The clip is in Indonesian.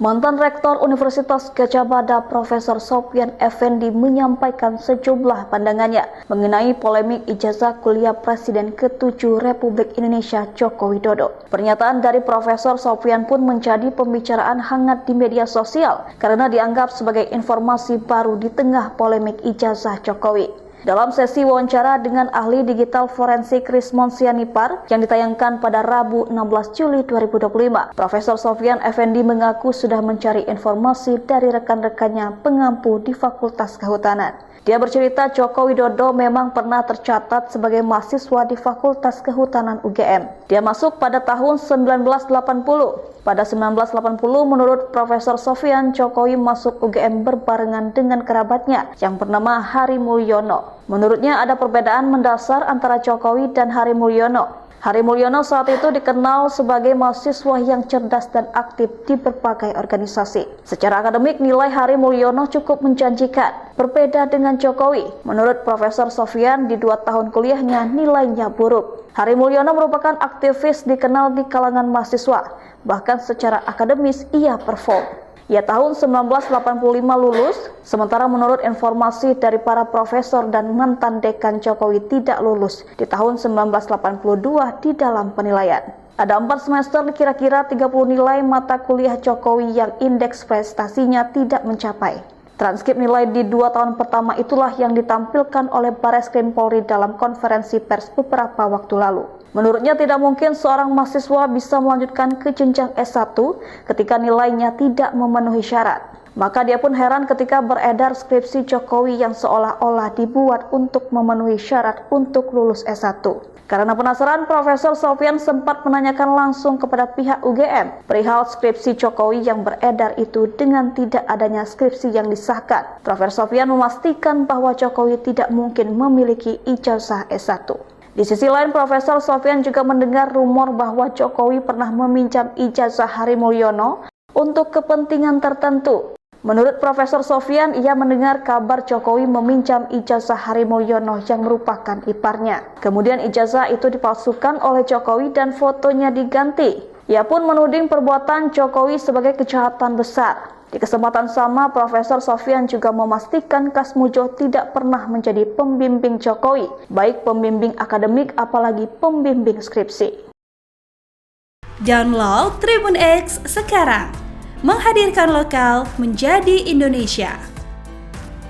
Mantan Rektor Universitas Gadjah Mada Profesor Sofyan Effendi menyampaikan sejumlah pandangannya mengenai polemik ijazah kuliah Presiden ke-7 Republik Indonesia Joko Widodo. Pernyataan dari Profesor Sofyan pun menjadi pembicaraan hangat di media sosial karena dianggap sebagai informasi baru di tengah polemik ijazah Jokowi. Dalam sesi wawancara dengan ahli digital forensik Rismond Sianipar yang ditayangkan pada Rabu 16 Juli 2025, Profesor Sofyan Effendi mengaku sudah mencari informasi dari rekan-rekannya pengampu di Fakultas Kehutanan. Dia bercerita Joko Widodo memang pernah tercatat sebagai mahasiswa di Fakultas Kehutanan UGM. Dia masuk pada tahun 1980. Pada 1980, menurut Profesor Sofyan, Jokowi masuk UGM berbarengan dengan kerabatnya yang bernama Hari Mulyono. Menurutnya ada perbedaan mendasar antara Jokowi dan Hari Mulyono. Hari Mulyono saat itu dikenal sebagai mahasiswa yang cerdas dan aktif di berbagai organisasi. Secara akademik, nilai Hari Mulyono cukup menjanjikan. Berbeda dengan Jokowi, menurut Profesor Sofyan, di 2 tahun kuliahnya nilainya buruk. Hari Mulyono merupakan aktivis dikenal di kalangan mahasiswa, bahkan secara akademis ia perform. Ia tahun 1985 lulus, sementara menurut informasi dari para profesor dan mantan dekan Jokowi tidak lulus di tahun 1982 di dalam penilaian. Ada 4 semester kira-kira 30 nilai mata kuliah Jokowi yang indeks prestasinya tidak mencapai. Transkrip nilai di 2 tahun pertama itulah yang ditampilkan oleh Bareskrim Polri dalam konferensi pers beberapa waktu lalu. Menurutnya tidak mungkin seorang mahasiswa bisa melanjutkan ke jenjang S1 ketika nilainya tidak memenuhi syarat. Maka dia pun heran ketika beredar skripsi Jokowi yang seolah-olah dibuat untuk memenuhi syarat untuk lulus S1. Karena penasaran, Profesor Sofyan sempat menanyakan langsung kepada pihak UGM perihal skripsi Jokowi yang beredar itu dengan tidak adanya skripsi yang disahkan. Profesor Sofyan memastikan bahwa Jokowi tidak mungkin memiliki ijazah S1. Di sisi lain, Profesor Sofyan juga mendengar rumor bahwa Jokowi pernah meminjam ijazah Hari Mulyono untuk kepentingan tertentu. Menurut Profesor Sofyan, ia mendengar kabar Jokowi meminjam ijazah Hari Mulyono yang merupakan iparnya. Kemudian ijazah itu dipalsukan oleh Jokowi dan fotonya diganti. Ia pun menuding perbuatan Jokowi sebagai kejahatan besar. Di kesempatan sama, Profesor Sofyan juga memastikan Kasmujo tidak pernah menjadi pembimbing Jokowi, baik pembimbing akademik apalagi pembimbing skripsi. Download Tribun X sekarang, menghadirkan lokal menjadi Indonesia.